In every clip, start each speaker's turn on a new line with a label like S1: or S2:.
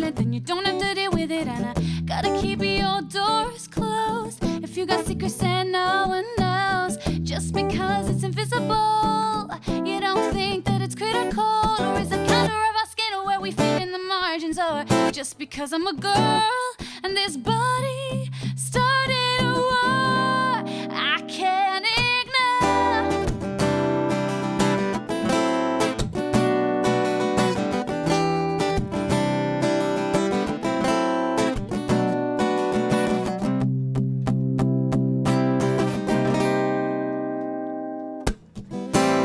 S1: it, then you don't have to deal with it. And I gotta keep your doors closed. If you got secrets and no one knows, just because it's invisible, you don't think that it's critical? Or is it color of our skin, or where we fit in the margins? Or just because I'm a girl and this body started a war I can't ignore.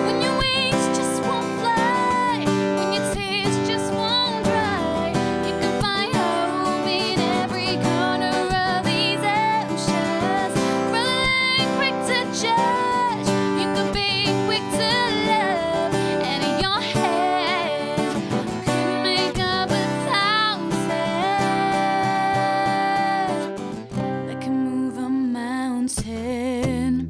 S1: When your wings just won't fly, when your tears just won't dry, you can find hope in every corner of these oceans. Rather than quick to judge, you could be quick to love. And in your head, could make up 1,000 that can move a mountain.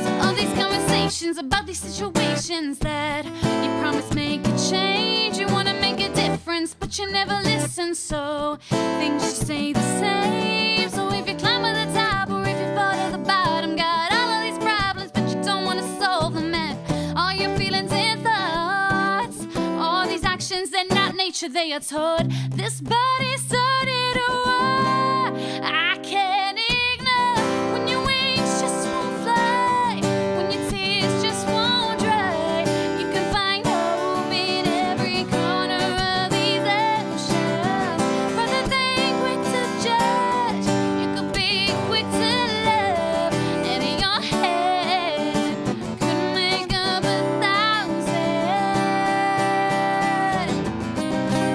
S1: So all these conversations about these situations that you promise make a change, you wanna make a difference, but you never listen. So things just stay the same. So if you climb to the top or if you fall to the bottom, got all of these problems, but you don't wanna solve them. And all your feelings and thoughts, all these actions, they're not nature, they are taught. This body started a war I can't ignore. When your wings just won't fly, when your tears just won't dry, you can find hope in every corner of these oceans. Rather than quick to judge, you could be quick to love. And in your head, could make up 1,000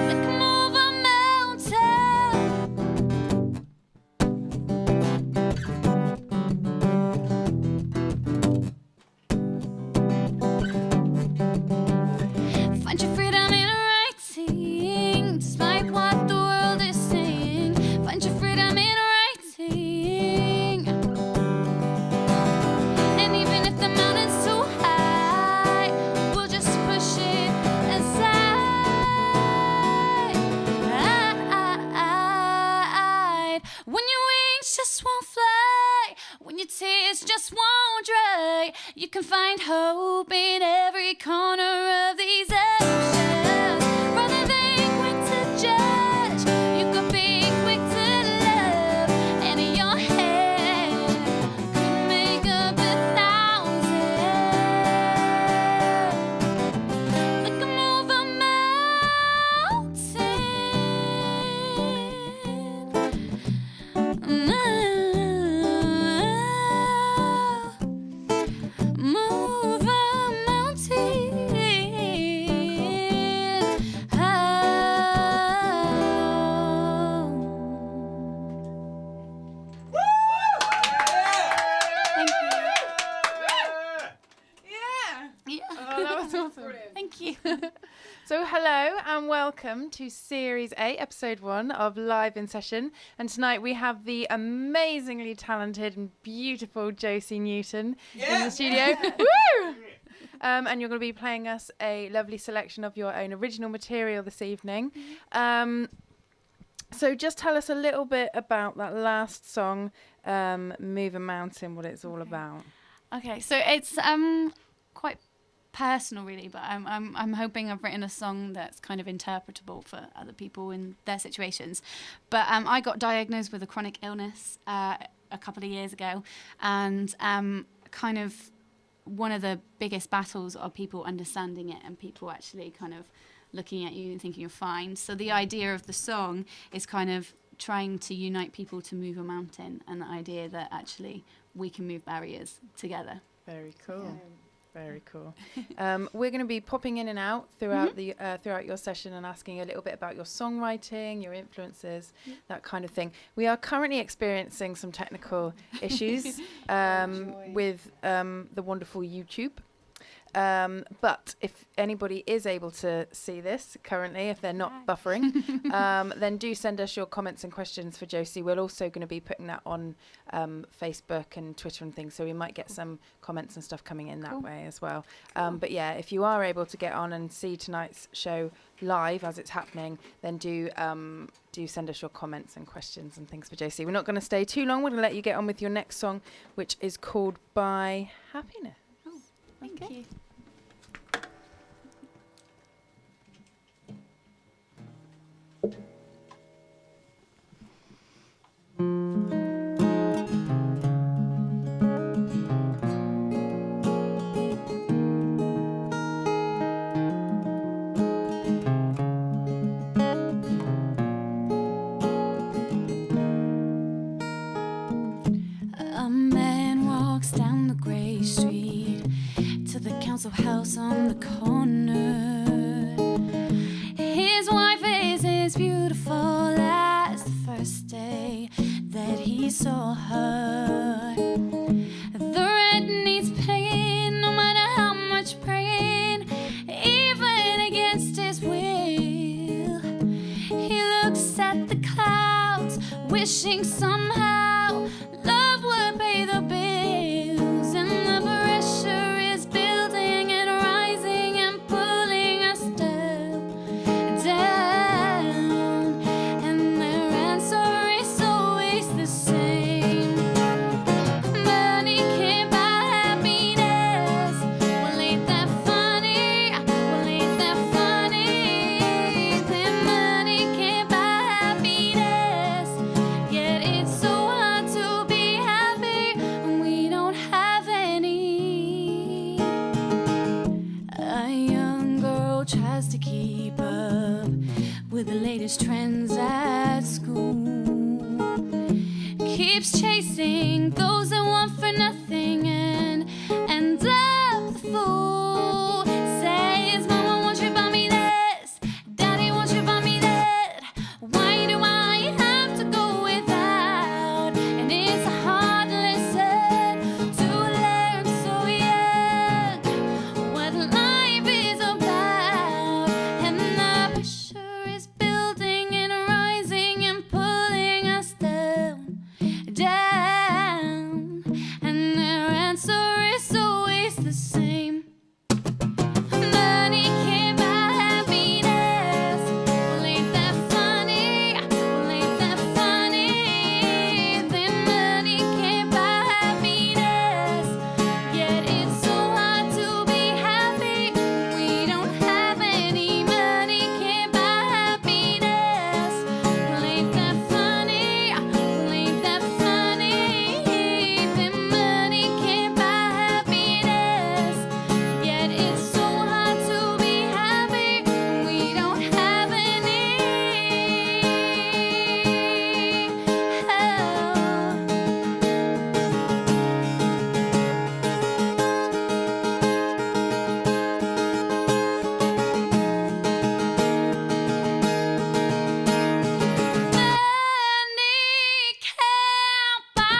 S1: that can move a mountain. Find your freedom in writing, despite what the world is saying. Find your freedom in writing. And even if the mountain's too high, we'll just push it aside. When your wings just won't fly, when your tears just won't dry, you can find hope in every corner of these oceans. Rather than quick to judge, you could be quick to love. And in your head, could make up 1,000 that can move a mountain. Move a mountain. Thank you. Yeah.
S2: Oh, that was awesome.
S1: Thank you.
S2: So hello and welcome to Series 8, Episode 1 of Live in Session. And tonight we have the amazingly talented and beautiful Josie Newton in the studio. Woo! And you're going to be playing us a lovely selection of your own original material this evening. So just tell us a little bit about that last song, Move a Mountain, what it's all about.
S1: Okay, so it's quite personal, really, but I'm hoping I've written a song that's kind of interpretable for other people in their situations. But I got diagnosed with a chronic illness a couple of years ago, and kind of one of the biggest battles are people understanding it and people actually kind of looking at you and thinking you're fine. So the idea of the song is kind of trying to unite people to move a mountain, and the idea that actually we can move barriers together.
S2: Very cool. Yeah. Very cool. We're going to be popping in and out throughout the throughout your session and asking a little bit about your songwriting, your influences, that kind of thing. We are currently experiencing some technical issues with the wonderful YouTube. But if anybody is able to see this currently, if they're not buffering, then do send us your comments and questions for Josie. We're also going to be putting that on Facebook and Twitter and things, so we might get some comments and stuff coming in that way as well. But yeah, if you are able to get on and see tonight's show live as it's happening, then do send us your comments and questions and things for Josie. We're not going to stay too long. We're going to let you get on with your next song, which is called By Happiness.
S1: Thank you. A man walks down the grey street to the council house on the corner. His wife is as beautiful as the first day that he saw her. The rent needs paying, no matter how much praying, even against his will. He looks at the clouds, wishing somehow love would pay the bills, and the pressure is building and rising and pulling us down, and their answer is always the same. Money can't buy happiness. Well, ain't that funny? Well, ain't that funny? That money can't buy happiness. Yet it's so hard to be happy when we don't have any. A young girl tries to keep up with the latest trends at school, keeps chasing those that want for nothing and end up the fool. Says, Mama, won't you buy me this? Daddy, won't you buy me that? Why do I have to go without? And it's a hard lesson to learn so young what life is about, and the pressure is building and rising and pulling us down, and their answer is always the same. Money can't buy happiness. Well, ain't that funny? Well, ain't that funny? That money can't buy happiness. Yet it's so hard to be happy when we don't have any. Money can't buy happiness. Well, ain't that funny? Well, ain't that funny? That money can't buy happiness. Yet it's so hard to be happy when we don't have any. Money can't buy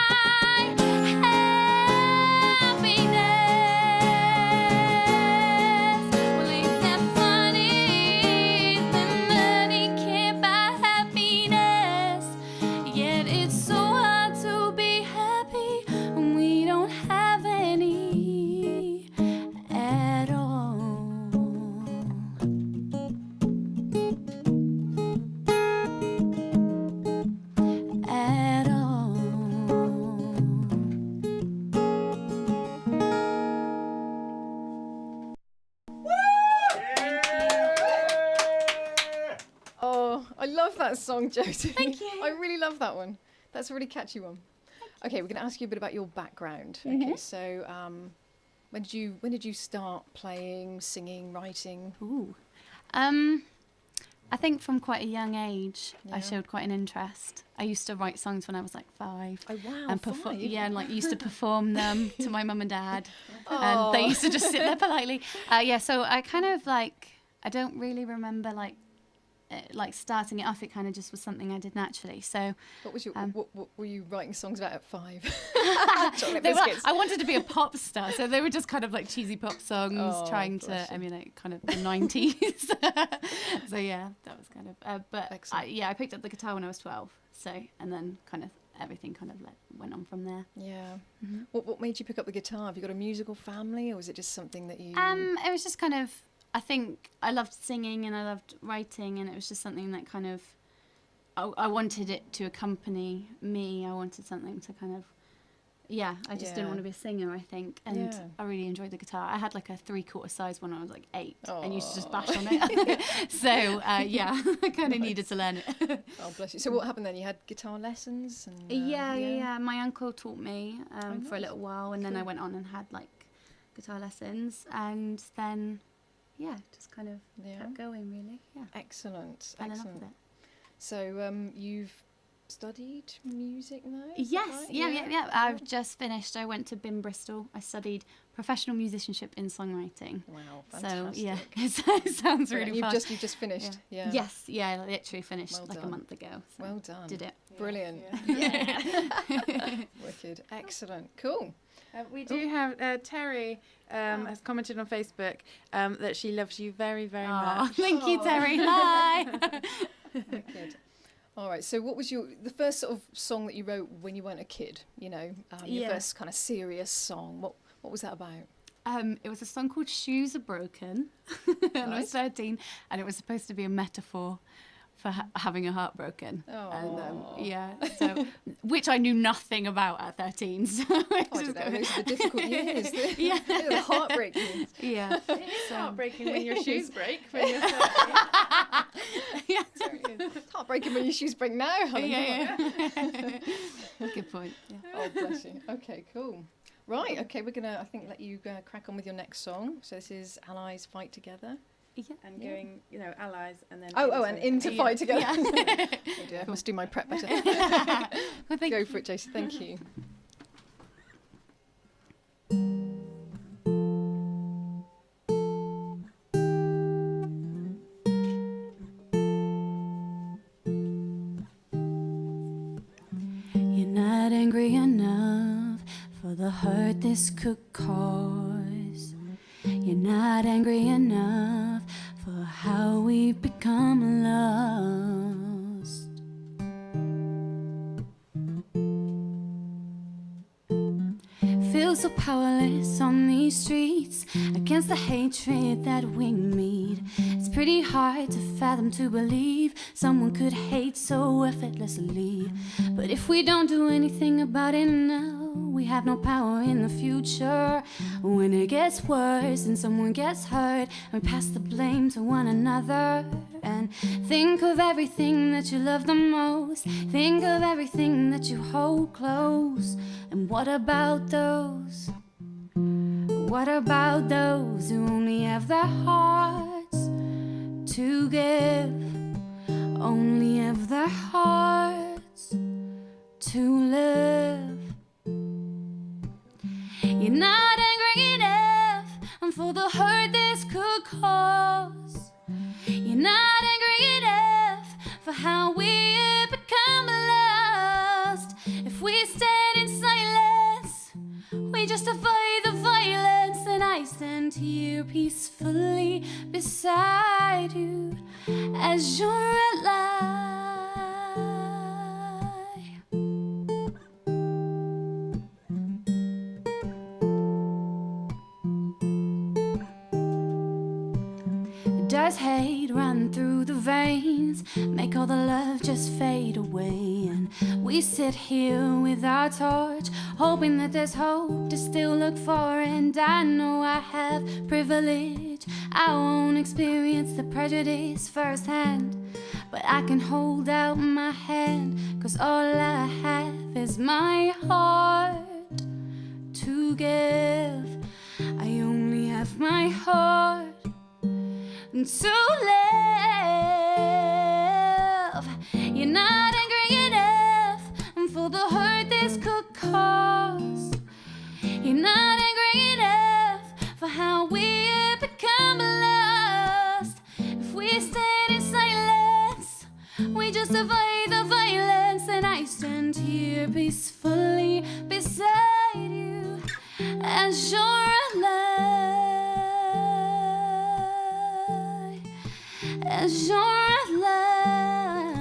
S1: happiness. Well, ain't that funny? That money can't buy happiness. Yet it's so hard to be happy when we don't have any at all. At all.
S3: Oh, I love that song, Josie.
S1: Thank you.
S3: I really love that one. That's a really catchy one. Okay, we're going to ask you a bit about your background. Okay, so when did you start playing, singing, writing?
S1: Ooh. I think from quite a young age, I
S3: Yeah.
S1: showed quite an interest. I used to write songs when I was like 5.
S3: Oh wow,
S1: And
S3: five.
S1: yeah, and like used to perform them to my mum and dad,
S3: Oh.
S1: and they used to just sit there politely. Yeah, so I kind of like, I don't really remember like like starting it off, it kind of just was something I did naturally. So
S3: What was your what were you writing songs about at 5? Chocolate
S1: they were,
S3: biscuits.
S1: I wanted to be a pop star, so they were just kind of like cheesy pop songs,
S3: Oh,
S1: trying
S3: bless
S1: to
S3: you.
S1: emulate kind of the 90s. So yeah, that was kind of. But
S3: Excellent.
S1: I picked up the guitar when I was 12. So and then kind of everything kind of went on from there.
S3: Yeah. What made you pick up the guitar? Have you got a musical family, or was it just something that you?
S1: It was just kind of. I think I loved singing and I loved writing, and it was just something that kind of. I wanted it to accompany me. I wanted something to kind of. Yeah, I just didn't want to be a singer, I think. And I really enjoyed the guitar. I had like a 3/4 size when I was like 8 and used to just bash on it. So, yeah, I kind of needed to learn it.
S3: Oh, bless you. So what happened then? You had guitar lessons? And,
S1: Yeah. My uncle taught me for a
S3: nice.
S1: little while, and then I went on and had like guitar lessons. And then, yeah, just kind of kept going, really. Yeah.
S3: Excellent.
S1: Fell in love
S3: Excellent.
S1: with it.
S3: So you've studied music now? Is that
S1: Yes,
S3: right?
S1: yeah. I've just finished. I went to BIM Bristol. I studied professional musicianship in songwriting.
S3: Wow,
S1: So
S3: fantastic.
S1: yeah, it sounds really
S3: You've
S1: fun.
S3: just finished. Yeah.
S1: Yes, yeah, I literally finished
S3: Well
S1: like a
S3: done.
S1: month ago. So
S3: Well done.
S1: did it.
S3: Brilliant.
S1: Yeah.
S3: Wicked. Excellent. Cool.
S2: We do have Terry has commented on Facebook that she loves you very, very
S1: Aw,
S2: much.
S1: thank you, Terry. Hi.
S3: Wicked. All right. So, what was the first sort of song that you wrote when you weren't a kid? Your
S1: Yeah.
S3: first kind of serious song. What was that about?
S1: It was a song called "Shoes Are Broken," and I was 13, and it was supposed to be a metaphor for having a heart broken.
S3: Oh.
S1: And so which I knew nothing about at 13. So
S3: I don't know. Those are the difficult years.
S1: Yeah.
S3: They're the heartbreak years.
S1: Yeah.
S2: It's heartbreaking when your shoes break. When you're
S1: Yeah.
S3: It's heartbreaking when your shoes break now. honey.
S1: Yeah. Good point. Yeah.
S3: Oh, bless you. Okay, cool. Right. Okay, we're gonna, I think, let you crack on with your next song. So this is "Allies Fight Together."
S1: Yeah.
S2: and going, allies, and then
S3: And into fight together.
S1: Yeah.
S3: Oh dear, must do my prep better.
S1: Well, thank
S3: Go
S1: you.
S3: for it, Josie. Thank you.
S1: You're not angry enough for the hurt this could cause. You're not angry enough for how we've become lost. Feel so powerless on these streets against the hatred that we meet. It's pretty hard to fathom, to believe someone could hate so effortlessly. But if we don't do anything about it now, we have no power in the future. When it gets worse and someone gets hurt, and we pass the blame to one another. And think of everything that you love the most. Think of everything that you hold close. And what about those? What about those who only have their hearts to give? Only have their hearts to live. You're not angry enough for the hurt this could cause. You're not angry enough for how we have become lost. If we stand in silence, we justify the violence. And I stand here peacefully beside you as you're alive. Does hate run through the veins, make all the love just fade away? And we sit here with our torch, hoping that there's hope to still look for. And I know I have privilege, I won't experience the prejudice firsthand, but I can hold out my hand, 'cause all I have is my heart to give. I only have my heart to live. You're not angry enough for the hurt this could cause. You're not angry enough for how we have become lost. If we stand in silence, as you're alive, as you're alive.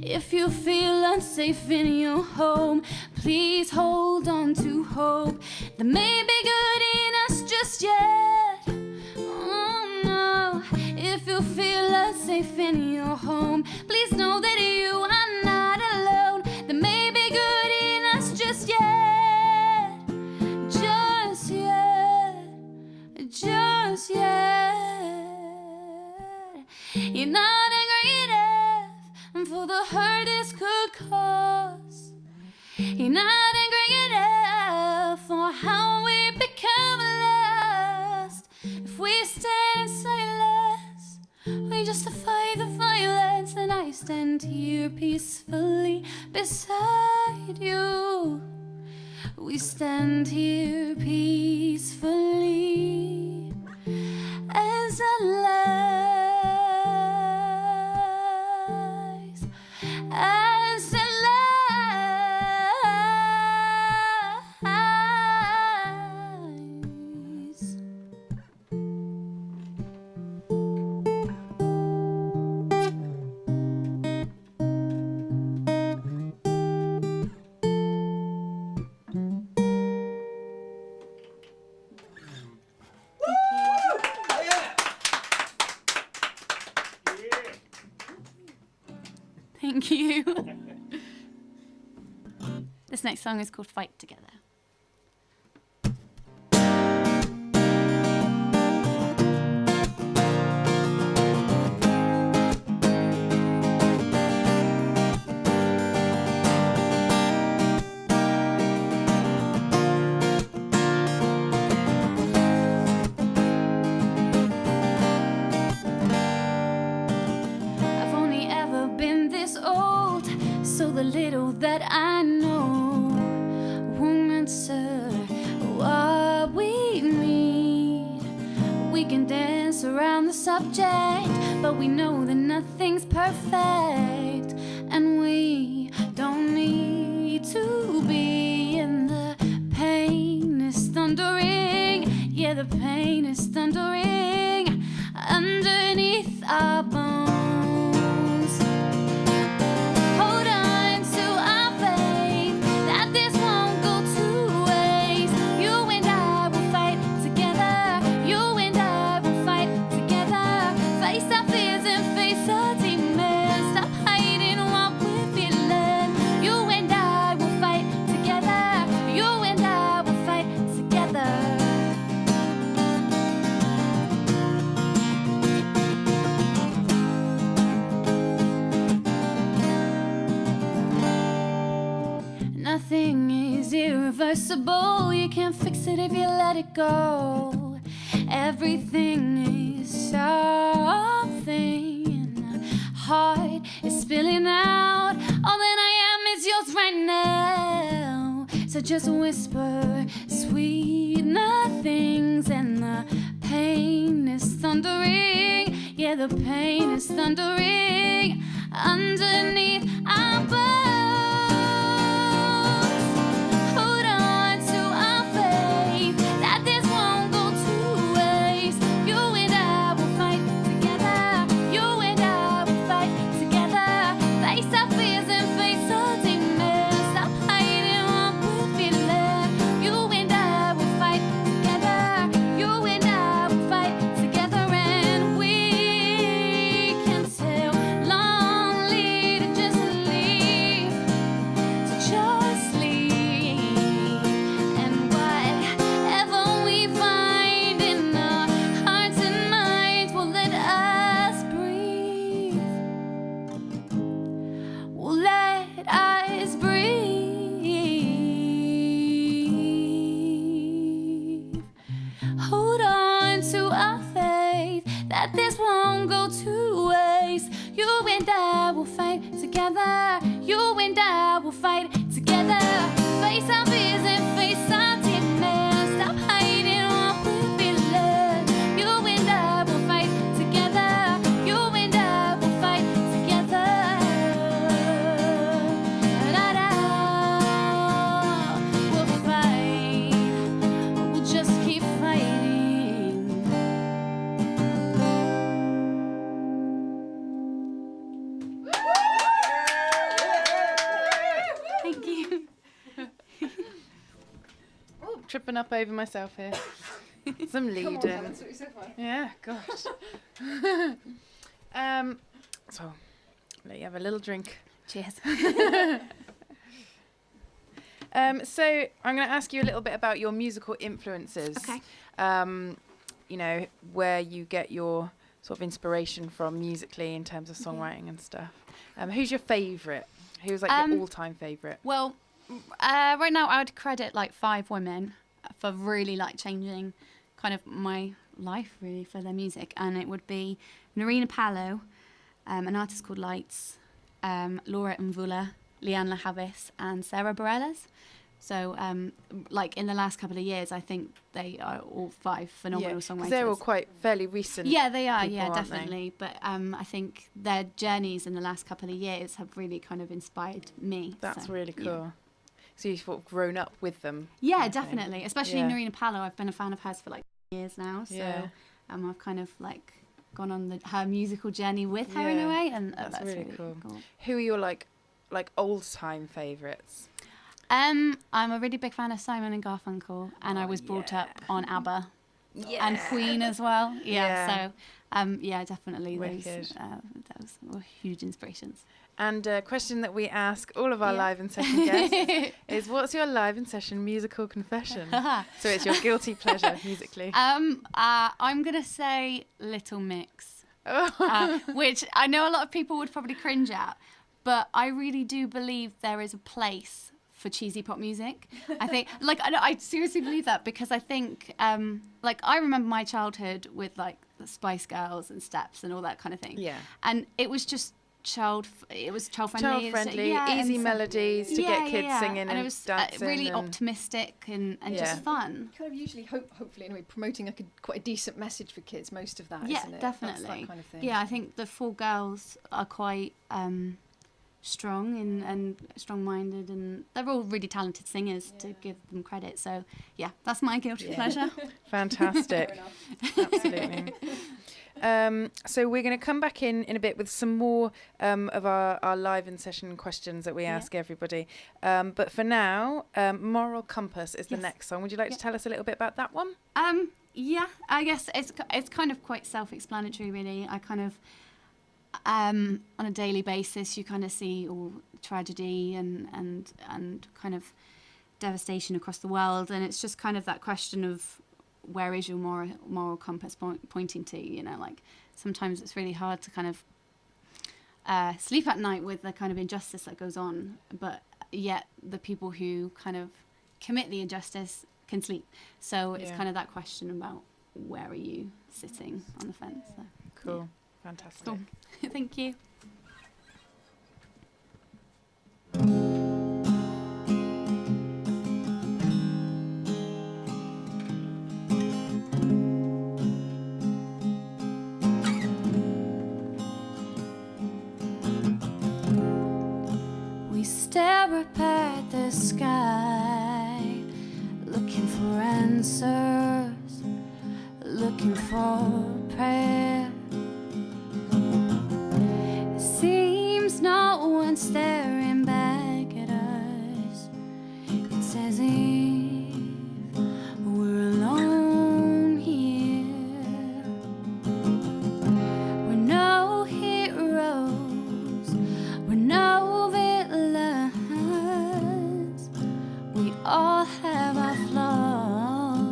S1: If you feel unsafe in your home, please hold on to hope. There may be good in us just yet. Oh no. If you feel unsafe in your home, please know that you are not alone. There may be good in us just yet. Just yet. Just yet. You're not angry enough for the hurt this could cause. You're not angry enough for how we become lost. If we stand in silence, we justify the violence. And I stand here peacefully beside you. We stand here peacefully as a lies, as a lies. Thank you. This next song is called Fight Together. I've only ever been this old, so the little that I know won't answer what we need. We can dance around the subject, but we know that nothing's perfect, and we don't need to be. And the pain is thundering, yeah, the pain is thundering underneath our bones. Hold on to our faith that this won't go two ways. You and I will fight together. You and I will fight together. Face our fears and face our demons. Stop hiding what we're feeling. You and I will fight together. You and I will fight together. Nothing is irreversible. You can't fix it if you let it go. Everything is something. Heart is spilling out. All that I am is yours right now. So just whisper sweet nothings, and the pain is thundering. Yeah, the pain is thundering underneath our bones. Hold on to our faith that this won't go two ways. You and I will fight together. You and I will fight together. Face our fears and face our demons. Stop hiding what we're feeling. You and I will fight together. You and I will fight together, and we can tell lonely to just leave, to just leave. And whatever we find in our hearts and minds will let us breathe. Will let us breathe. Hold on to our faith that this won't go two ways. You and I will fight together. You and I will fight together. Face our fears and face our demons. Stop hiding what we're feeling. You and I will fight together. You and I will fight together. Da, da, da.
S2: tripping up over myself here. Some leading.
S3: Come on, that's what you said, fine.
S2: Yeah, gosh. So, let you have a little drink.
S1: Cheers.
S2: So I'm going to ask you a little bit about your musical influences.
S1: Okay.
S2: You know, where you get your sort of inspiration from musically in terms of songwriting and stuff. Who's your favourite? Who's like your all-time favourite?
S1: Well, right now I would credit like 5 women for really like changing kind of my life really for their music, and it would be Norina Palo, an artist called Lights, Laura Mvula, Leanne Lahavis, and Sarah Bareilles. So, like in the last couple of years, I think they are all 5 phenomenal songwriters.
S2: Because they're all quite fairly recent.
S1: Yeah, they are.
S2: People,
S1: Yeah,
S2: aren't
S1: definitely. But I think their journeys in the last couple of years have really kind of inspired me.
S2: That's
S1: so,
S2: really cool.
S1: Yeah.
S2: So you've sort of grown up with them.
S1: Yeah,
S2: I think.
S1: definitely. Especially
S2: Yeah.
S1: Norina Palo. I've been a fan of hers for like years now. So
S2: Yeah.
S1: I've kind of like gone on her musical journey with her in a
S2: Yeah,
S1: way, and
S2: that's
S1: that's
S2: really cool. Who are your like old-time favourites?
S1: I'm a really big fan of Simon and Garfunkel, and I was brought up on ABBA and Queen as well.
S2: Yeah.
S1: So definitely
S2: Wicked.
S1: those were huge inspirations.
S2: And a question that we ask all of our live in session guests is, what's your live in session musical confession? So it's your guilty pleasure musically.
S1: I'm gonna say Little Mix,
S2: Oh.
S1: which I know a lot of people would probably cringe at, but I really do believe there is a place for cheesy pop music. I think, like, I seriously believe that, because I think, like, I remember my childhood with like the Spice Girls and Steps and all that kind of thing.
S2: Yeah.
S1: And it was just child friendly,
S2: Child-friendly,
S1: yeah,
S2: easy
S1: and
S2: melodies to get kids singing
S1: and it was
S2: dancing.
S1: really
S2: and
S1: optimistic and
S2: Yeah.
S1: just fun.
S3: Kind of usually, hopefully, anyway, promoting like quite a decent message for kids. Most of that,
S1: Yeah,
S3: isn't it?
S1: definitely.
S3: That's that kind of thing.
S1: Yeah, I think the 4 girls are quite strong and strong-minded, and they're all really talented singers, to give them credit. So yeah, that's my guilty pleasure.
S2: Fantastic. Absolutely. So we're going to come back in a bit with some more of our live in session questions that we ask everybody. But for now, Moral Compass is the next song. Would you like to tell us a little bit about that one?
S1: Yeah, I guess it's kind of quite self-explanatory, really. I kind of on a daily basis, you kind of see all tragedy and kind of devastation across the world, and it's just kind of that question of, where is your moral compass pointing to? You know, like sometimes it's really hard to kind of sleep at night with the kind of injustice that goes on, but yet the people who kind of commit the injustice can sleep. So it's kind of that question about, where are you sitting on the fence? So,
S2: Cool. Fantastic.
S1: Cool. Thank you. We stare up at the sky, looking for answers, looking for prayer. It seems no one's staring back at us. It's as if we're alone here. We're no heroes, we're no villains. We all have our flaws.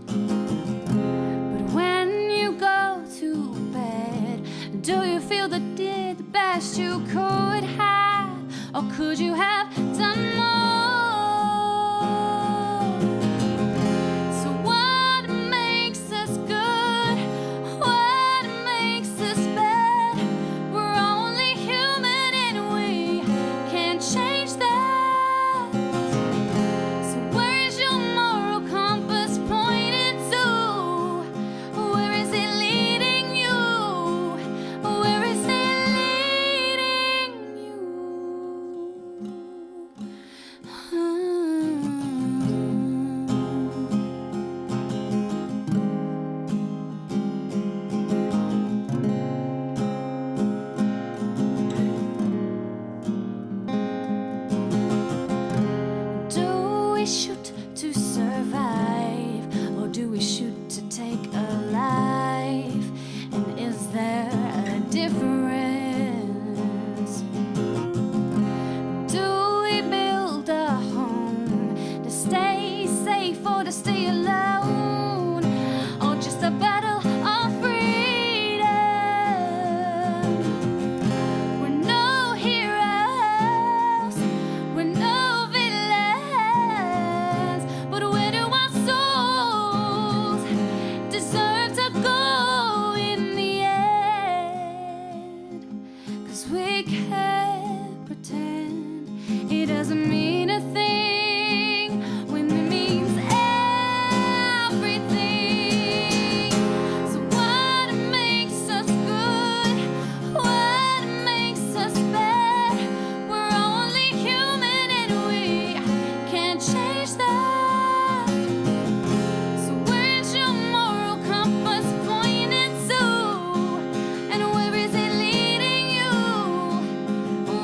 S1: But when you go to bed, do you feel that you did the best you could have? Or could you have done more? So what makes us good? What makes us bad? We're only human and we can't change that. So where's your moral compass pointed to? Where is it leading you? Where is it leading you? doesn't mean a thing when it means everything. So what makes us good? What makes us bad? We're only human and we can't change that. So where's your moral compass pointing to? And where is it leading you?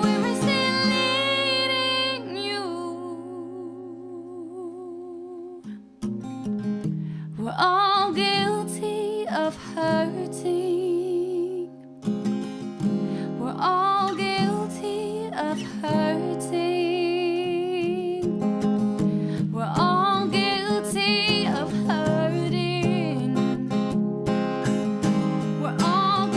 S1: Where is it leading you? We're all guilty of hurting. We're all guilty of hurting. We're all guilty of hurting. We're all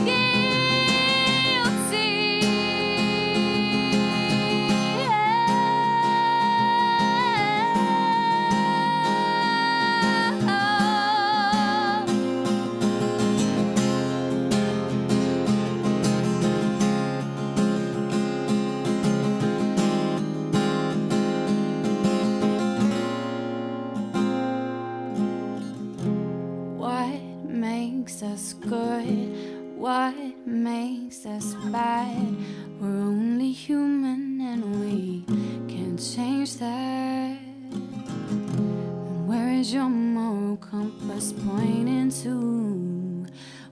S1: What makes us good? What makes us bad? We're only human and we can't change that. And where is your moral compass pointing to?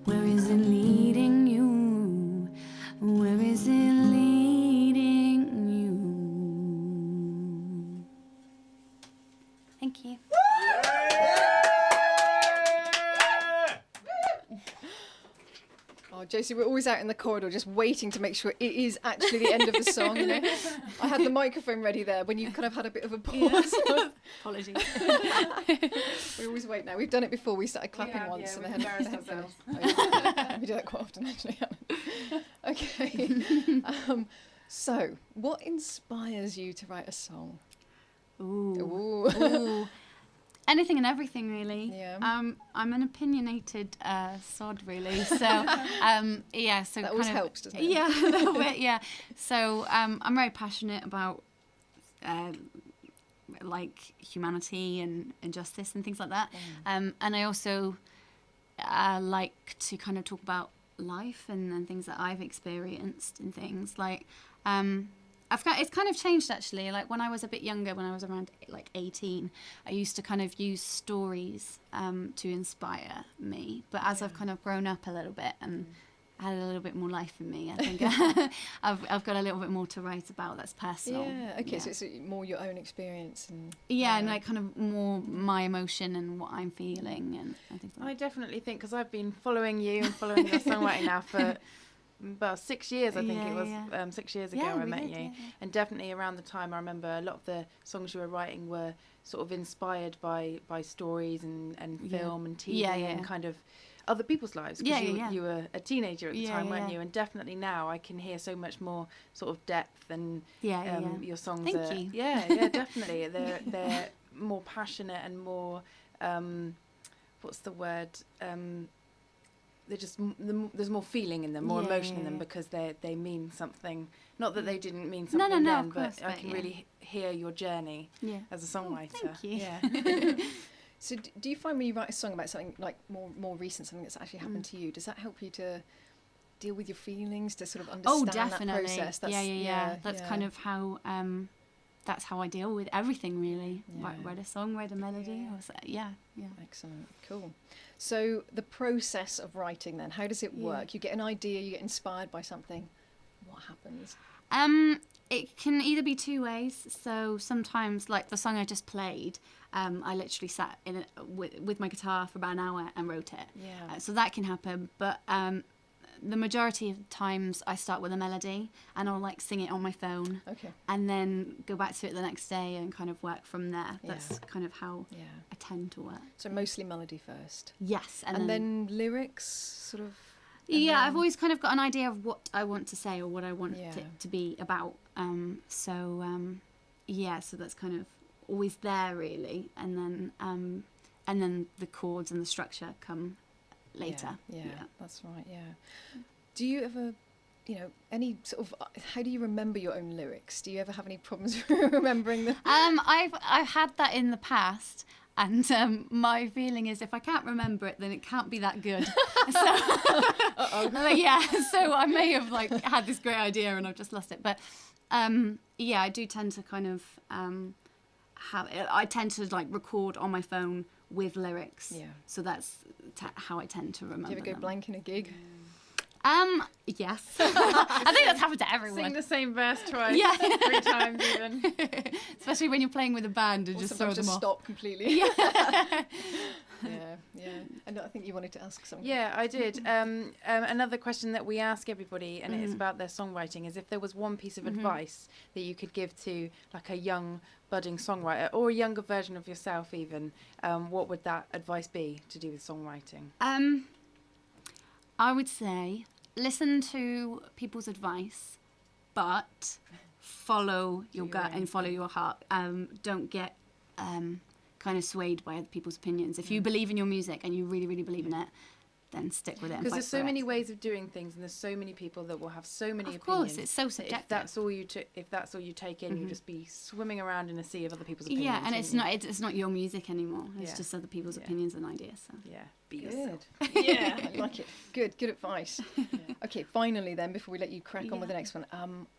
S1: Where is it leading you? Where is it leading you? Thank you.
S3: Oh, Josie, we're always out in the corridor just waiting to make sure it is actually the end of the song. You know? I had the microphone ready there when you kind of had a bit of a pause.
S1: Apologies.
S3: We always wait now. We've done it before. We started clapping once and
S2: we
S3: then
S2: embarrassed ourselves.
S3: we do that quite often, actually. Okay. So, what inspires you to write a song?
S1: Ooh.
S3: Ooh.
S1: Ooh. Anything and everything, really.
S3: Yeah.
S1: I'm an opinionated sod, really. So, yeah. So
S3: That always
S1: kind of,
S3: helps, doesn't it?
S1: Yeah, a little bit. Yeah. So, I'm very passionate about like humanity and justice and things like that. And I also like to kind of talk about life and things that I've experienced and things like. It's kind of changed actually. Like when I was a bit younger, when I was around like 18, I used to kind of use stories to inspire me. But as I've kind of grown up a little bit and had a little bit more life in me, I think I've got a little bit more to write about that's personal.
S3: Yeah. Okay. So it's more your own experience and.
S1: Yeah, and like kind of more my emotion and what I'm feeling and things like
S2: I definitely think, because I've been following you and following your songwriting now for about 6 years, I think
S1: Yeah,
S2: it was.
S1: yeah.
S2: 6 years ago
S1: Yeah,
S2: I
S1: we
S2: met
S1: did,
S2: you.
S1: yeah.
S2: And definitely around the time, I remember a lot of the songs you were writing were sort of inspired by stories and
S1: Yeah.
S2: film and TV
S1: Yeah, yeah.
S2: and kind of other people's lives. 'Cause
S1: Yeah,
S2: you,
S1: yeah.
S2: you were a teenager at the
S1: Yeah,
S2: time,
S1: yeah,
S2: weren't
S1: yeah.
S2: you? And definitely now I can hear so much more sort of depth and
S1: Yeah.
S2: your songs
S1: Thank
S2: are,
S1: you.
S2: yeah, definitely. They're more passionate and more, what's the word? They're just there's more feeling in them, more
S1: Yeah,
S2: emotion in
S1: yeah,
S2: them,
S1: yeah.
S2: because they mean something. Not that they didn't mean
S1: No,
S2: something
S1: no,
S2: then,
S1: of course,
S2: but I
S1: but
S2: can
S1: yeah.
S2: really hear your journey
S1: Yeah.
S2: as a songwriter.
S1: Thank you.
S2: Yeah.
S3: So do you find when you write a song about something like more recent, something that's actually happened to you, does that help you to deal with your feelings, to sort of understand
S1: Definitely.
S3: that process?
S1: Yeah. That's kind of how that's how I deal with everything really.
S3: Yeah.
S1: Write a song, write a melody.
S3: Yeah.
S1: Yeah.
S3: Excellent, cool. So the process of writing then, how does it work? You get an idea, you get inspired by something. What happens?
S1: It can either be two ways. So sometimes, like the song I just played, I literally sat in with my guitar for about an hour and wrote it.
S3: Yeah.
S1: So that can happen, but the majority of times I start with a melody and I'll like sing it on my phone.
S3: Okay.
S1: And then go back to it the next day and kind of work from there. That's
S3: Yeah.
S1: kind of how
S3: Yeah.
S1: I tend to work.
S3: So mostly melody first.
S1: Yes,
S3: And then lyrics, sort of. and
S1: yeah,
S3: then-
S1: I've always kind of got an idea of what I want to say or what I want
S3: Yeah.
S1: it to be about. So that's kind of always there really, and then the chords and the structure come later.
S3: Yeah, that's right. Yeah. Do you ever any sort of, how do you remember your own lyrics? Do you ever have any problems remembering them?
S1: I've had that in the past. And my feeling is if I can't remember it, then it can't be that good. So I may have had this great idea and I've just lost it. But I do tend to kind of I tend to record on my phone with lyrics. Yeah. So that's how I tend to remember.
S3: Do you ever go blank in a gig?
S1: Yes. I think that's happened to everyone.
S2: Sing the same verse twice, 3 times even.
S1: Especially when you're playing with a band and just throw them off.
S3: Stop completely.
S1: Yeah.
S3: Yeah. And I think you wanted to ask something.
S2: Yeah, I did. Another question that we ask everybody, and it's about their songwriting, is if there was one piece of advice that you could give to a young budding songwriter or a younger version of yourself even, what would that advice be to do with songwriting?
S1: I would say listen to people's advice, but follow your gut and follow your heart. Don't get kind of swayed by other people's opinions. If you believe in your music and you really, really believe in it, then stick with it.
S2: Because there's so many ways of doing things, and there's so many people that will have so many opinions.
S1: Of course, it's so subjective.
S2: If that's all you take in, you'll just be swimming around in a sea of other people's opinions.
S1: Yeah, and it's not your music anymore. It's just other people's opinions and ideas. So.
S2: Yeah,
S3: be yourself. Yeah, I like it. Good advice. Okay, finally then, before we let you crack on with the next one,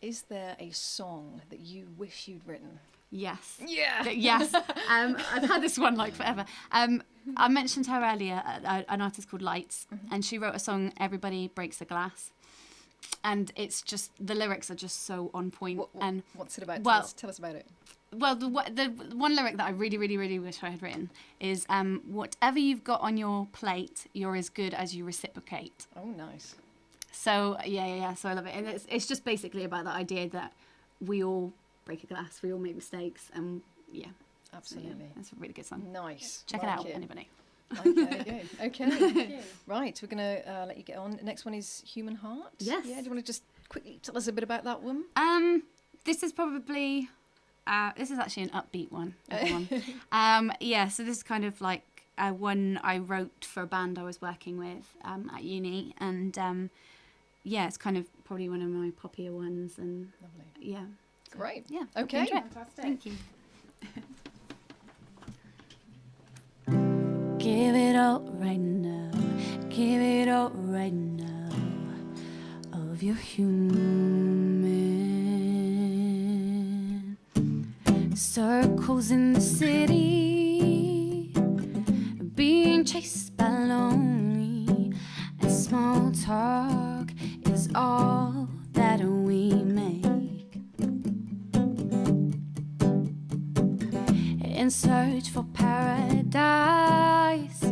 S3: is there a song that you wish you'd written?
S1: Yes.
S2: Yeah.
S1: Yes. I've had this one forever. I mentioned her earlier, an artist called Lights, and she wrote a song, Everybody Breaks a Glass. And it's just, the lyrics are just so on point.
S3: What's it about?
S1: Well,
S3: tell us about it.
S1: Well, the one lyric that I really, really, really wish I had written is, whatever you've got on your plate, you're as good as you reciprocate.
S3: Oh, nice.
S1: So, yeah. So I love it. And it's just basically about the idea that we all break a glass, we all make mistakes, and absolutely. So, that's a really good song.
S3: Nice.
S1: Check it out, anybody.
S3: Okay. Right, we're going to let you get on. Next one is Human Heart.
S1: Yes.
S3: Yeah, do you want to just quickly tell us a bit about that one?
S1: This is probably, this is actually an upbeat one, everyone. So this is kind of one I wrote for a band I was working with at uni, and it's kind of probably one of my poppier ones, and
S3: lovely.
S1: Yeah.
S3: Great.
S1: Yeah.
S3: Okay.
S2: Fantastic.
S1: Thank you.
S4: Give it all right now. Give it all right now. Of your human circles in the city, being chased by lonely, and small talk is all that we make. In search for paradise,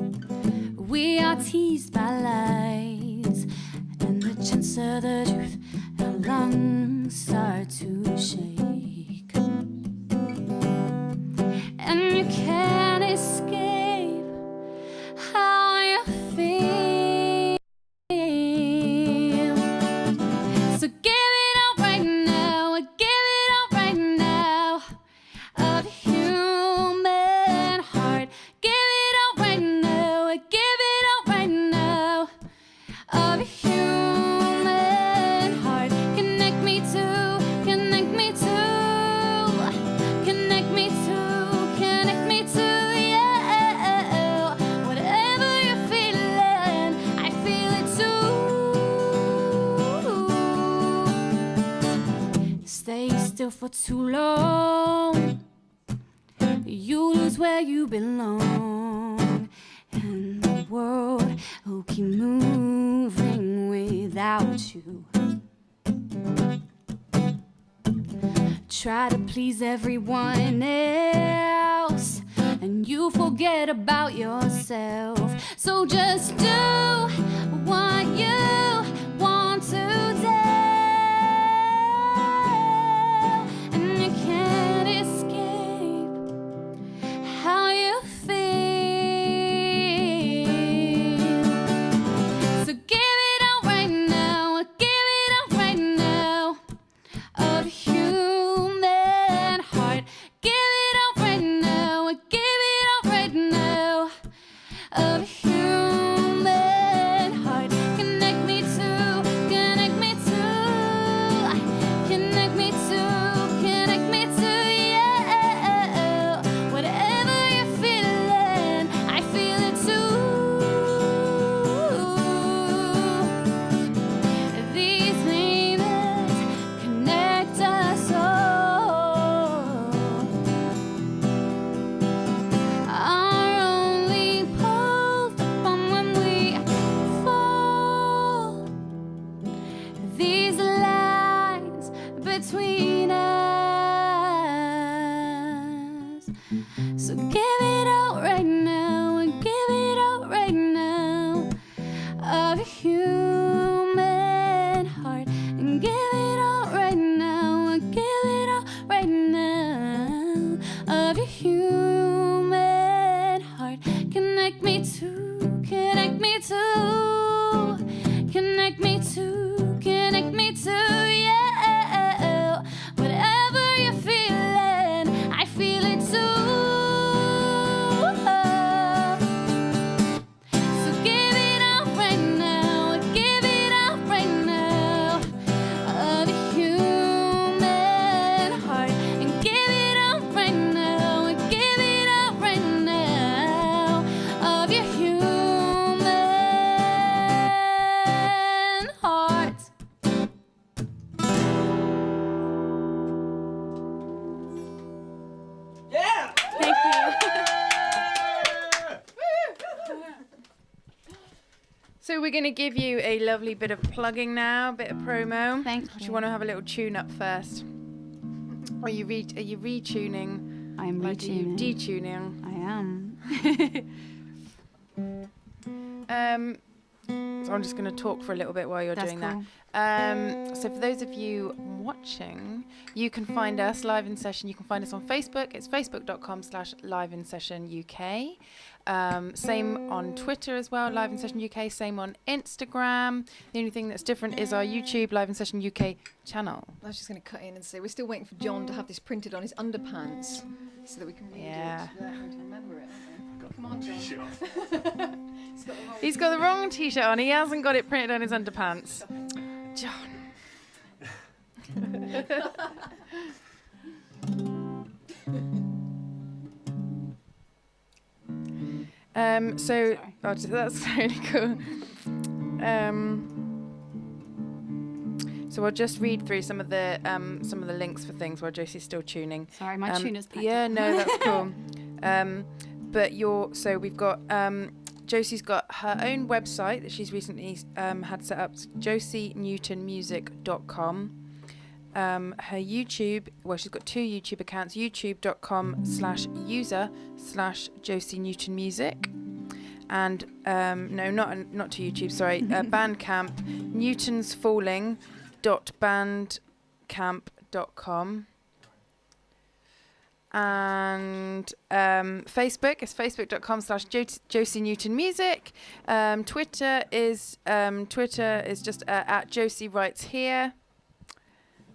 S4: we are teased by lies, and the chance of the truth, our lungs start to shake, and you can't escape how you feel. So give it all right now, give it all right now. Of human heart, give it all right now, give it all right now. Of human heart, connect me to, connect me to, connect me to, connect me to, yeah. Whatever you're feeling, I feel it too. Stay still for too long, you lose where you belong, and the world will keep moving without you. Try to please everyone else, and you forget about yourself. So just do what you want to do, and you can't escape how you feel. So give it all right now, give it all right now. Of human heart, give it all right now, give it all right now. Of human heart, connect me to, connect me to,
S2: So we're going to give you a lovely bit of plugging now, a bit of promo.
S4: Thank
S2: Do
S4: you.
S2: you want to have a little tune up first? Or are you retuning?
S4: I'm
S2: Like, are you
S4: retuning.
S2: detuning?
S4: I am.
S2: So I'm just going to talk for a little bit while you're
S4: That's
S2: doing
S4: cool.
S2: that. So for those of you watching, you can find us live in session. You can find us on Facebook. It's facebook.com/liveinsessionuk. Same on Twitter as well, Live in Session UK. Same on Instagram. The only thing that's different is our YouTube Live in Session UK channel.
S3: I was just going to cut in and say we're still waiting for John to have this printed on his underpants so that we can read
S2: Yeah.
S3: it. We're going to remember it, aren't we? Come on, John.
S2: He's got the wrong t-shirt on. He hasn't got it printed on his underpants. John. So that's really cool. So I'll just read through some of the links for things while Josie's still tuning.
S4: Sorry, my tuner's packed
S2: Yeah,
S4: up.
S2: no, that's cool. So we've got Josie's got her own website that she's recently had set up, josienewtonmusic.com. Her YouTube, well, she's got 2 YouTube accounts, youtube.com/user/Josie Newton Music. And no, not to YouTube, sorry, Bandcamp, newtonsfalling.bandcamp.com. And Facebook is facebook.com/Josie Newton Music. Twitter is just at Josie Writes Here.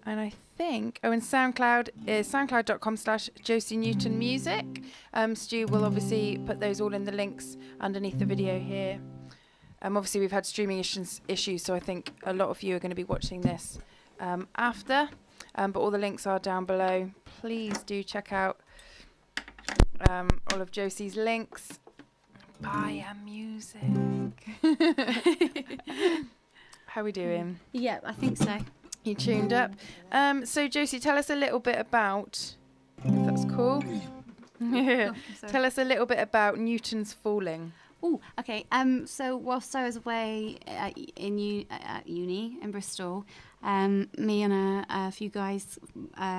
S2: And I think, and SoundCloud is soundcloud.com/Josie Newton Music. Stu will obviously put those all in the links underneath the video here. Obviously we've had streaming issues, so I think a lot of you are going to be watching this after. But all the links are down below. Please do check out all of Josie's links. Buy her music. How are we doing?
S4: Yeah, I think so.
S2: You tuned up. So Josie, tell us a little bit about, if that's cool. Tell us a little bit about Newton's Falling.
S4: Oh, okay. So whilst I was away at uni in Bristol, me and a few guys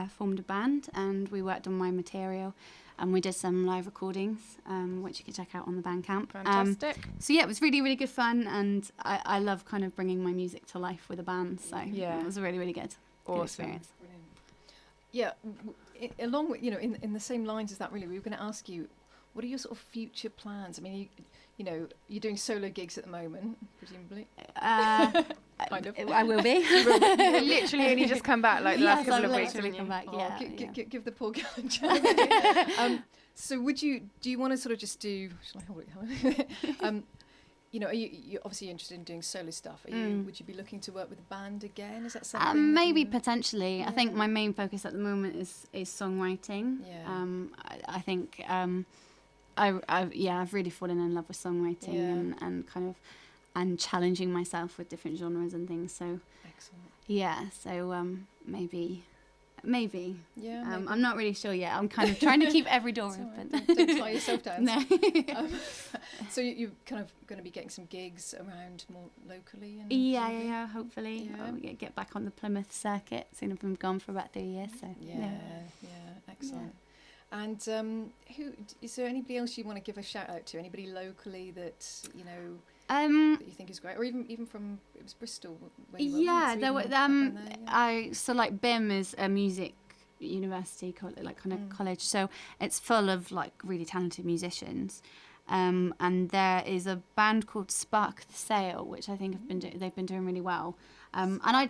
S4: formed a band, and we worked on my material, and we did some live recordings, which you can check out on the Bandcamp.
S2: Fantastic.
S4: So yeah, it was really, really good fun, and I love kind of bringing my music to life with a band. So
S2: Yeah.
S4: it was really, really good. Good
S2: Awesome.
S4: experience.
S3: Brilliant. Yeah, along with, in the same lines as that, really, we were going to ask you, what are your sort of future plans? I mean, you're doing solo gigs at the moment, presumably. Kind of.
S4: I will be.
S2: You literally only just come back like the last
S4: Yes,
S2: couple
S4: I've
S2: of weeks,
S4: literally
S2: haven't you?
S4: come back. Yeah.
S3: Give the poor girl a chance. So do you want to sort of just do, shall I hold it? Are you're obviously interested in doing solo stuff. Would you be looking to work with a band again? Is that something?
S4: Maybe potentially. I think my main focus at the moment is songwriting.
S3: Yeah.
S4: I think I've really fallen in love with songwriting and kind of and challenging myself with different genres and things. So
S3: Excellent.
S4: yeah, so maybe.
S3: Yeah.
S4: I'm not really sure yet. I'm kind of trying to keep every door open.
S3: Don't tie yourself down.
S4: No.
S3: So you're kind of going to be getting some gigs around more locally. And
S4: Yeah. Hopefully,
S3: Yeah.
S4: I'll get back on the Plymouth circuit. Seen I've been gone for about 3 years. So
S3: Yeah. Excellent. And who is there? Anybody else you want to give a shout out to? Anybody locally that that you think is great, or even from it was Bristol. Where you were,
S4: Yeah,
S3: so
S4: there
S3: even
S4: were
S3: around there,
S4: so like BIM is a music university college, so it's full of like really talented musicians, and there is a band called Spark the Sail, which I think they've been doing really well, and I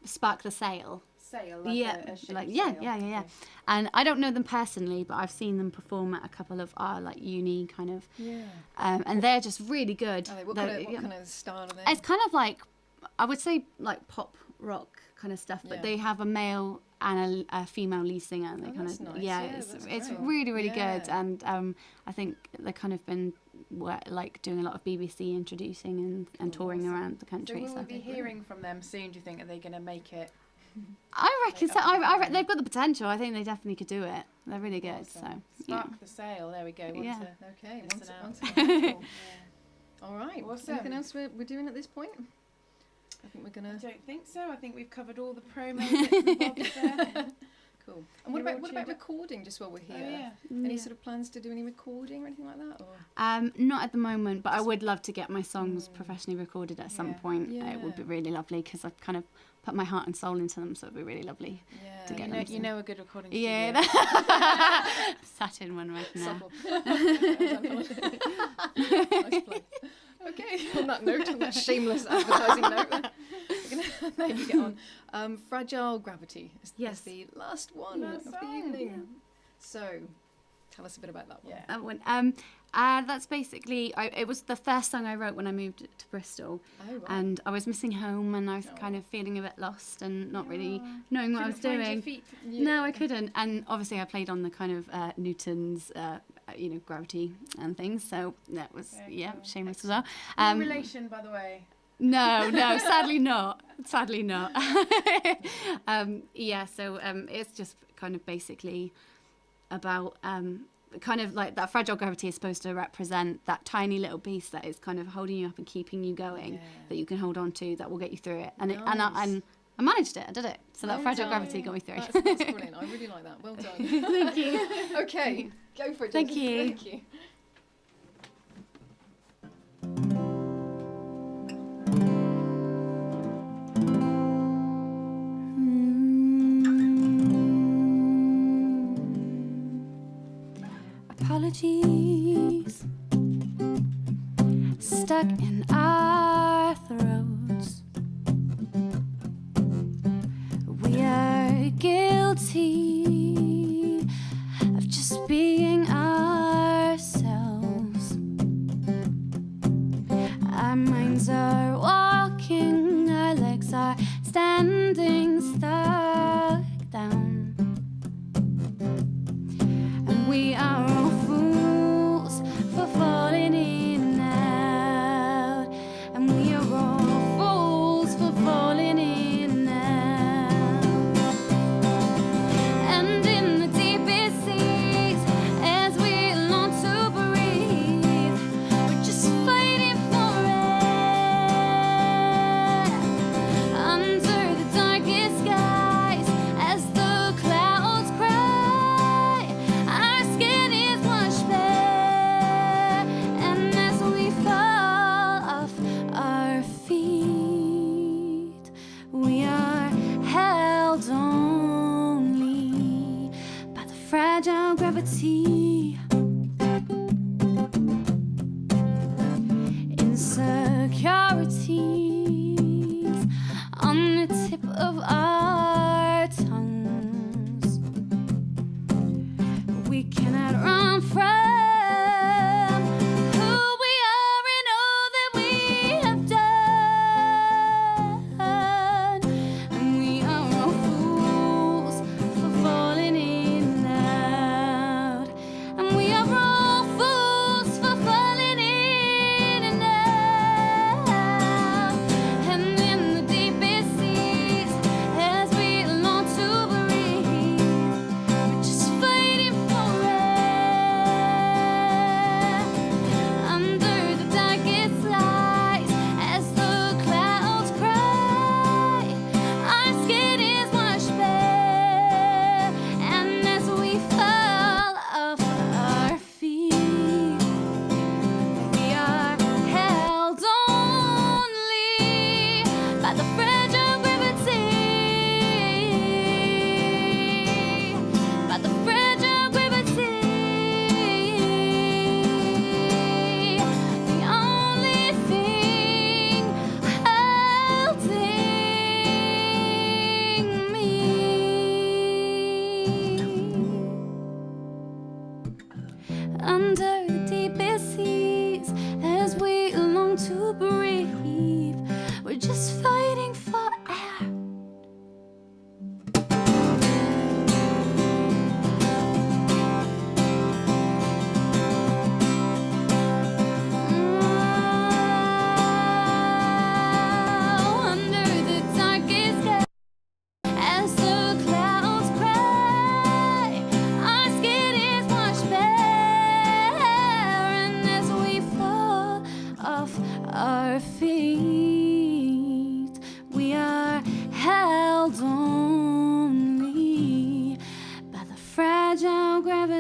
S4: Spark the Sail.
S2: Sail,
S4: Yeah. And I don't know them personally, but I've seen them perform at a couple of our like uni kind of, and they're just really good.
S3: Are they? What kind of style are they?
S4: It's kind of like, I would say like pop rock kind of stuff, but they have a male and a female lead singer. And they kind
S3: that's
S4: of
S3: nice.
S4: it's
S3: great.
S4: really good,
S3: Yeah.
S4: and I think they've kind of been like doing a lot of BBC introducing and touring around the
S2: So
S4: country.
S2: will
S4: So
S2: we be hearing from them soon? Do you think? Are they going to make it?
S4: I reckon so. They've got the potential. I think they definitely could do it. They're really good.
S2: Awesome.
S4: So
S2: Spark the Sail. There we go.
S4: Yeah.
S3: Okay.
S2: Listen out.
S3: Wonderful. All right.
S2: Awesome.
S3: Anything else we're doing at this point? I think we're
S2: I
S3: gonna.
S2: don't think so. I think we've covered all the promo bits and bobs there.
S3: Cool. And what
S2: You're all
S3: about
S2: tuned up?
S3: recording? Just while we're
S2: Oh,
S3: here,
S2: yeah.
S3: any sort of plans to do any recording or anything like that? Or?
S4: Not at the moment, but I would love to get my songs professionally recorded at some
S2: Yeah.
S4: point.
S3: Yeah.
S4: It would be really lovely because I've kind of put my heart and soul into them, so it'd be really lovely.
S3: Yeah.
S4: To get
S2: You
S4: them
S2: know, you know a good recording studio.
S4: Yeah, sat in one right now.
S3: Supple. Nice plug. Okay, on that note, on that shameless advertising note, there you get on. Fragile Gravity is
S4: Yes.
S3: the last one
S2: Last
S3: of the
S2: song.
S3: evening. So, tell us a bit about that one.
S2: Yeah.
S4: That one. That's basically. It was the first song I wrote when I moved to Bristol,
S3: Oh, right.
S4: and I was missing home, and I was
S3: Oh.
S4: kind of feeling a bit lost and not really knowing what I was
S2: Couldn't find your
S4: doing.
S2: feet.
S4: No, I couldn't. And obviously, I played on the kind of Newton's, gravity and things. So that was
S2: Very cool.
S4: shameless as well.
S2: No relation, by the way.
S4: No, sadly not. Sadly not. So it's just kind of basically about kind of like that fragile gravity is supposed to represent that tiny little beast that is kind of holding you up and keeping you going, that you can hold on to, that will get you through it. And
S3: Nice.
S4: I managed it. I did it. So that
S3: Well
S4: fragile
S3: done.
S4: gravity got me through.
S3: That's brilliant. I really like that. Well done.
S4: Thank you.
S3: Okay, go for it.
S4: Thank
S3: Josie.
S4: you.
S3: Thank you.
S4: Apologies stuck in our throats. We are guilty of just being ourselves. Our minds are walking, our legs are standing stuck down. And we are all fools for falling in and out. And we are all fools for falling in and out. And in the deepest seas, as we long to breathe, we're just fighting for it. Under the darkest skies, as the clouds cry, our skin is washed bare. And as we fall off our feet, we are held only by the fragile gravity. Insecurities on the tip of our tongues. We cannot run from who we are and all that we have done. And we are all fools for falling in and out. And we are all fools for falling in and out. And in the deepest seas, as we long to breathe, we're just fighting for it.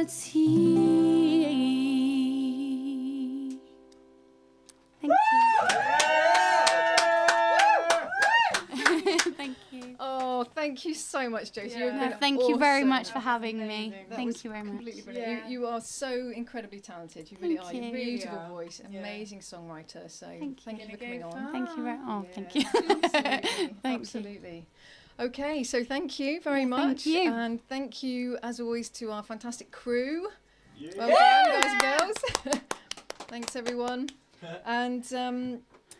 S4: eternity. Thank you. Thank you.
S3: Oh, thank you so much, Josie. You've
S2: Yeah.
S3: been
S4: Thank you very
S3: awesome.
S4: much for having me.
S2: amazing.
S3: That
S4: Thank
S3: was
S4: you very much.
S3: completely brilliant.
S2: Yeah.
S3: You are so incredibly talented. You really
S4: Thank
S3: are. You're
S4: you.
S3: a beautiful
S2: Really are.
S3: voice,
S2: Yeah.
S3: amazing songwriter. So
S4: Thank
S3: thank
S2: you.
S3: you for
S2: Gonna
S3: coming
S2: go
S3: on.
S4: Thank you very much.
S2: Yeah.
S4: Thank you.
S3: Absolutely.
S4: Thank you.
S3: Absolutely. Okay, so thank you very much.
S4: thank you.
S3: And thank you, as always, to our fantastic crew.
S5: Yeah.
S3: Well done, guys and girls. Thanks, everyone. And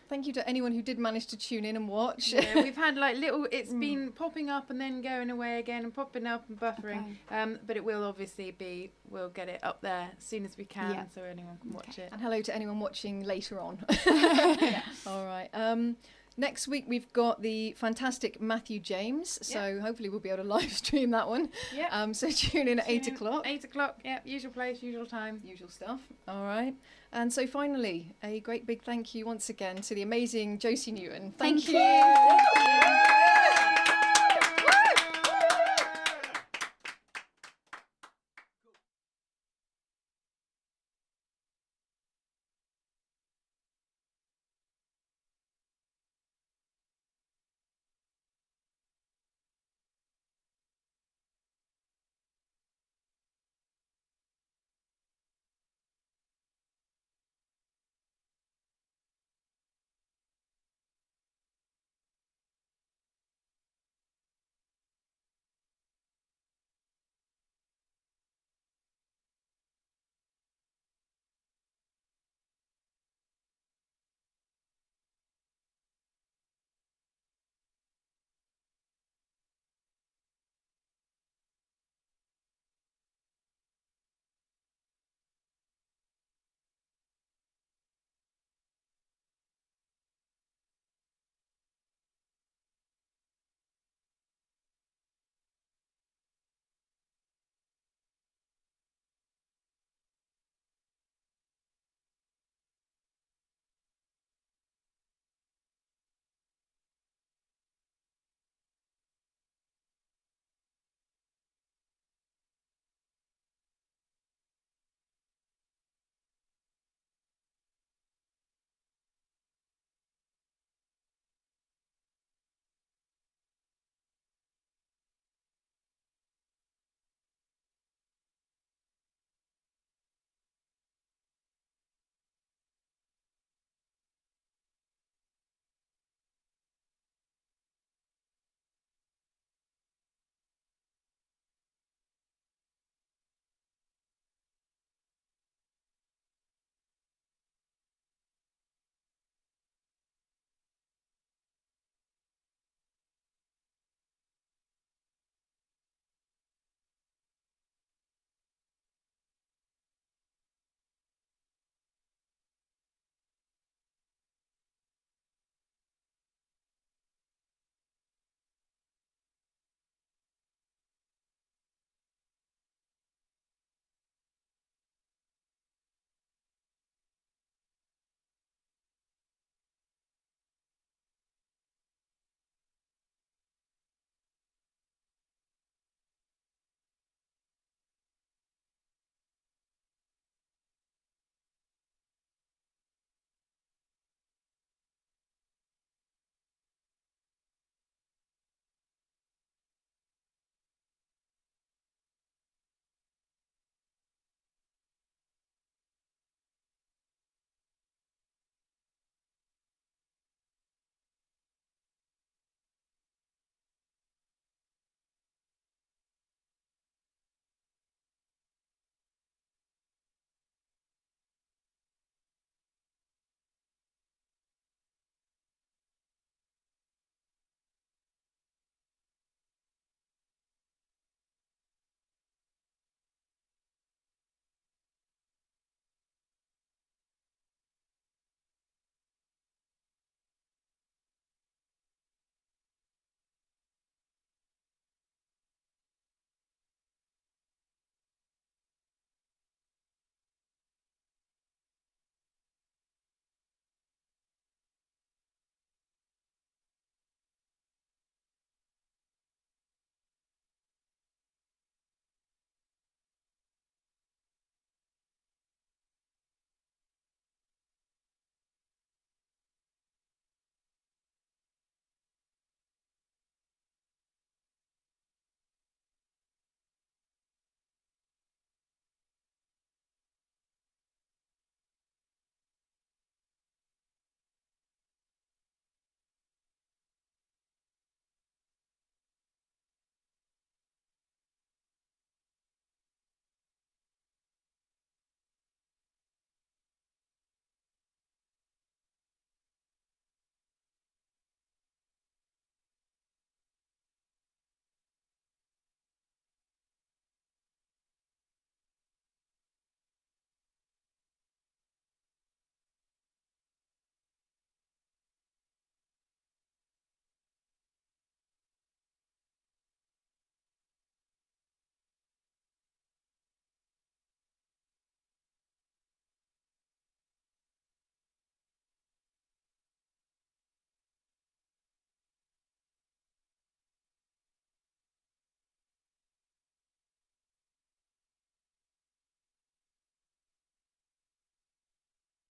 S3: thank you to anyone who did manage to tune in and watch.
S2: Yeah, we've had like little, it's been popping up and then going away again and popping up and buffering. But it will obviously be, we'll get it up there as soon as we can
S4: Yeah.
S2: so anyone can watch it.
S3: And hello to anyone watching later on. All right. Next week we've got the fantastic Matthew James, so hopefully we'll be able to live stream that one.
S2: Yeah.
S3: So tune in at 8 o'clock.
S2: 8 o'clock, yeah, usual place, usual time.
S3: Usual stuff. All right. And so finally, a great big thank you once again to the amazing Josie Newton.
S4: Thank you.
S3: Thank you.